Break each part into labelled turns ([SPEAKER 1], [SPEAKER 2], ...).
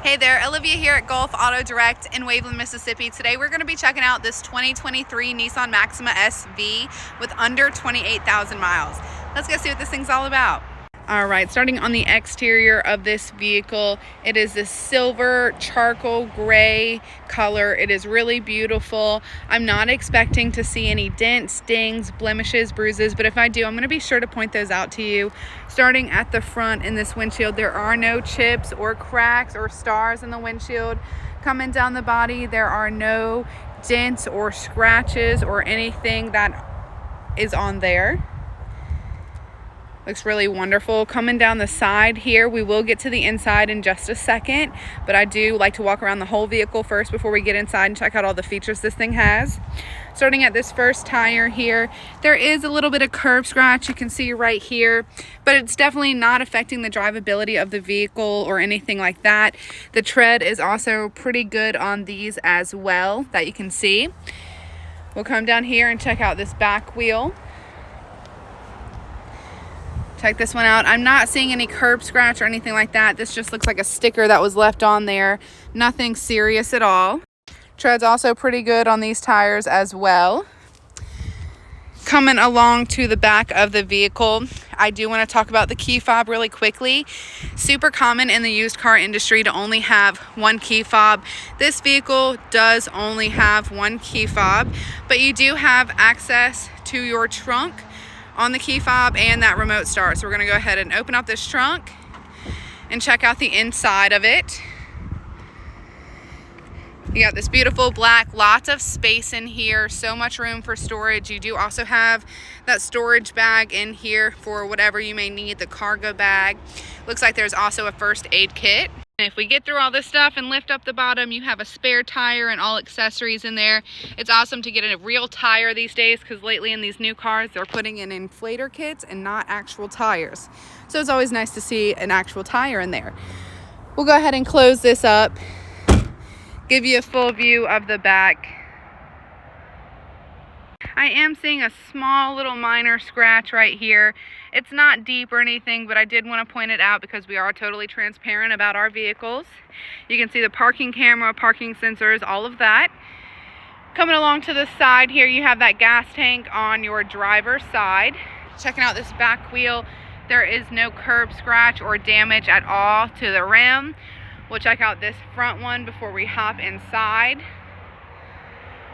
[SPEAKER 1] Hey there, Olivia here at Gulf Auto Direct in Waveland, Mississippi. Today we're going to be checking out this 2023 Nissan Maxima SV with under 28,000 miles. Let's go see what this thing's all about. All right, starting on the exterior of this vehicle, it is this silver charcoal gray color. It is really beautiful. I'm not expecting to see any dents, dings, blemishes, bruises, but if I do, I'm going to be sure to point those out to you. Starting at the front in this windshield, there are no chips or cracks or stars in the windshield. Coming down the body, there are no dents or scratches or anything that is on there. Looks really wonderful. Coming down the side here, we will get to the inside in just a second, but I do like to walk around the whole vehicle first before we get inside and check out all the features this thing has. Starting at this first tire here, there is a little bit of curb scratch you can see right here, but it's definitely not affecting the drivability of the vehicle or anything like that. The tread is also pretty good on these as well, that you can see. We'll come down here and check out this back wheel. Check this one out. I'm not seeing any curb scratch or anything like that. This just looks like a sticker that was left on there. Nothing serious at all. Tread's also pretty good on these tires as well. Coming along to the back of the vehicle, I do want to talk about the key fob really quickly. Super common in the used car industry to only have one key fob. This vehicle does only have one key fob, but you do have access to your trunk on the key fob and that remote start. So we're going to go ahead and open up this trunk and check out the inside of it. You got this beautiful black, lots of space in here, so much room for storage. You do also have that storage bag in here for whatever you may need, the cargo bag. Looks like there's also a first aid kit. And if we get through all this stuff and lift up the bottom, you have a spare tire and all accessories in there. It's awesome to get a real tire these days because lately in these new cars, they're putting in inflator kits and not actual tires. So it's always nice to see an actual tire in there. We'll go ahead and close this up, give you a full view of the back. I am seeing a small little minor scratch right here. It's not deep or anything, but I did want to point it out because we are totally transparent about our vehicles. You can see the parking camera, parking sensors, all of that. Coming along to the side here, you have that gas tank on your driver's side. Checking out this back wheel, there is no curb scratch or damage at all to the rim. We'll check out this front one before we hop inside.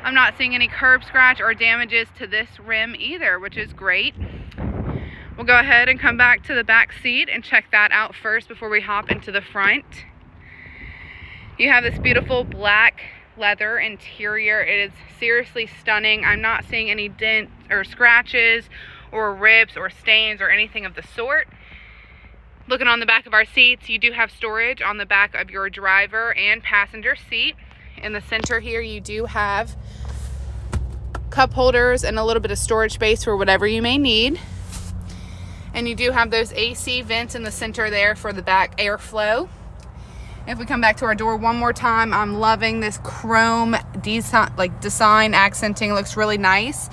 [SPEAKER 1] I'm not seeing any curb scratch or damages to this rim either, which is great. We'll go ahead and come back to the back seat and check that out first before we hop into the front. You have this beautiful black leather interior. It is seriously stunning. I'm not seeing any dents or scratches or rips or stains or anything of the sort. Looking on the back of our seats, you do have storage on the back of your driver and passenger seat. In the center here, you do have cup holders and a little bit of storage space for whatever you may need. And you do have those AC vents in the center there for the back airflow. If we come back to our door one more time, I'm loving this chrome design accenting. It looks really nice.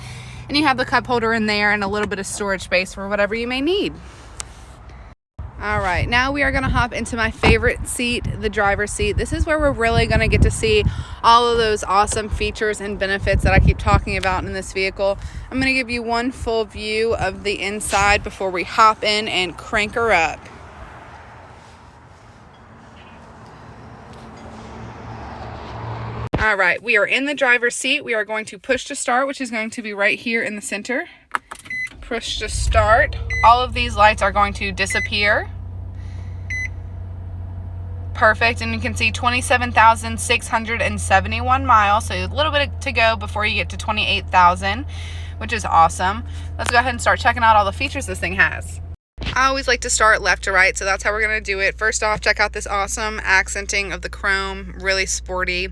[SPEAKER 1] And you have the cup holder in there and a little bit of storage space for whatever you may need. All right, now we are going to hop into my favorite seat, the driver's seat. This is where we're really going to get to see all of those awesome features and benefits that I keep talking about in this vehicle. I'm going to give you one full view of the inside before we hop in and crank her up. All right, we are in the driver's seat. We are going to push to start, which is going to be right here in the center. Push to start. All of these lights are going to disappear. Perfect, and you can see 27,671 miles, so a little bit to go before you get to 28,000, which is awesome. Let's go ahead and start checking out all the features this thing has. I always like to start left to right, so that's how we're going to do it. First off, check out this awesome accenting of the chrome, really sporty.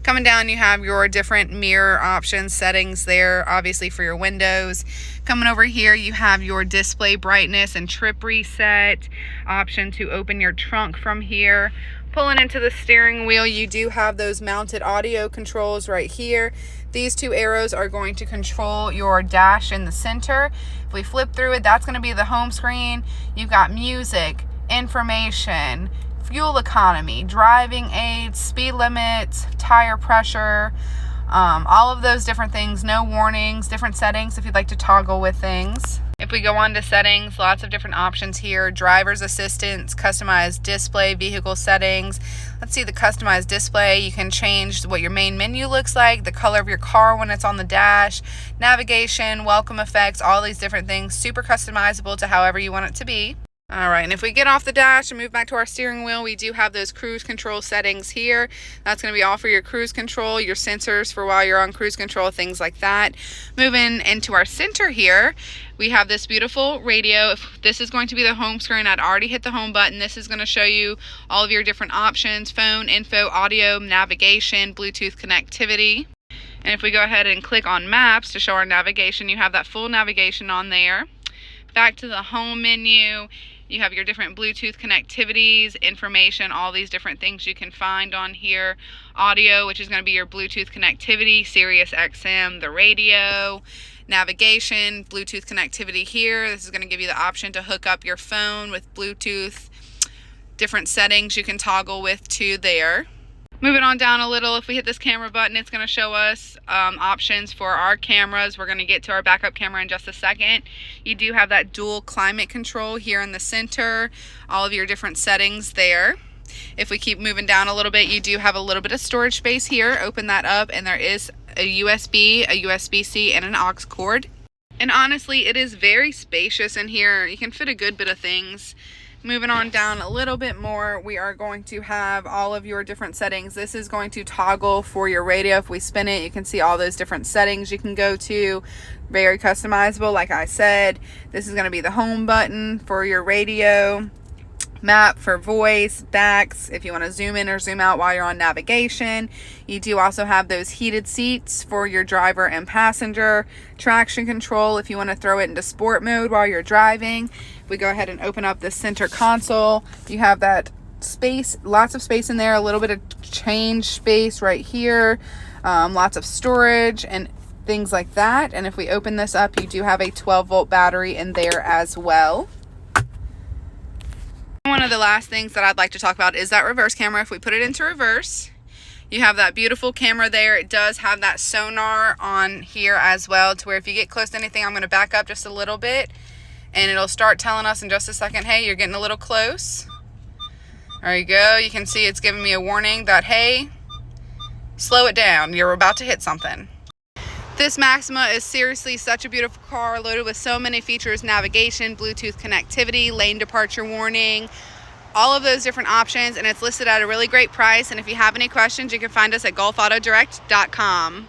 [SPEAKER 1] Coming down, you have your different mirror options, settings there, obviously for your windows. Coming over here, you have your display brightness and trip reset, option to open your trunk from here. Pulling into the steering wheel, you do have those mounted audio controls right here. These two arrows are going to control your dash in the center. If we flip through it, that's going to be the home screen. You've got music, information, fuel economy, driving aids, speed limits, tire pressure, all of those different things. No warnings, different settings if you'd like to toggle with things. If we go on to settings, lots of different options here. Driver's assistance, customized display, vehicle settings. Let's see the customized display. You can change what your main menu looks like, the color of your car when it's on the dash, navigation, welcome effects, all these different things. Super customizable to however you want it to be. All right, and if we get off the dash and move back to our steering wheel, we do have those cruise control settings here. That's going to be all for your cruise control, your sensors for while you're on cruise control, things like that. Moving into our center here, we have this beautiful radio. If this is going to be the home screen, I'd already hit the home button. This is going to show you all of your different options: phone, info, audio, navigation, Bluetooth connectivity. And if we go ahead and click on maps to show our navigation, you have that full navigation on there. Back to the home menu, you have your different Bluetooth connectivities, information, all these different things you can find on here. Audio, which is going to be your Bluetooth connectivity, Sirius XM, the radio. Navigation, Bluetooth connectivity here. This is going to give you the option to hook up your phone with Bluetooth. Different settings you can toggle with too there. Moving on down a little, if we hit this camera button, it's going to show us options for our cameras. We're going to get to our backup camera in just a second. You do have that dual climate control here in the center, all of your different settings there. If we keep moving down a little bit, you do have a little bit of storage space here. Open that up and there is a USB, a USB-C, and an aux cord. And honestly, it is very spacious in here. You can fit a good bit of things. Moving on down a little bit more, we are going to have all of your different settings. This is going to toggle for your radio. If we spin it, you can see all those different settings you can go to. Very customizable, like I said. This is going to be the home button for your radio. Map for voice, backs, if you want to zoom in or zoom out while you're on navigation. You do also have those heated seats for your driver and passenger. Traction control if you want to throw it into sport mode while you're driving. If we go ahead and open up the center console, you have that space, lots of space in there, a little bit of change space right here, lots of storage and things like that. And if we open this up, you do have a 12-volt battery in there as well. One of the last things that I'd like to talk about is that reverse camera. If we put it into reverse, you have that beautiful camera there. It does have that sonar on here as well, to where if you get close to anything, I'm going to back up just a little bit and it'll start telling us in just a second, hey, you're getting a little close. There you go. You can see it's giving me a warning that, hey, slow it down. You're about to hit something. This Maxima is seriously such a beautiful car, loaded with so many features: navigation, Bluetooth connectivity, lane departure warning, all of those different options, and it's listed at a really great price. And if you have any questions, you can find us at golfautodirects.com.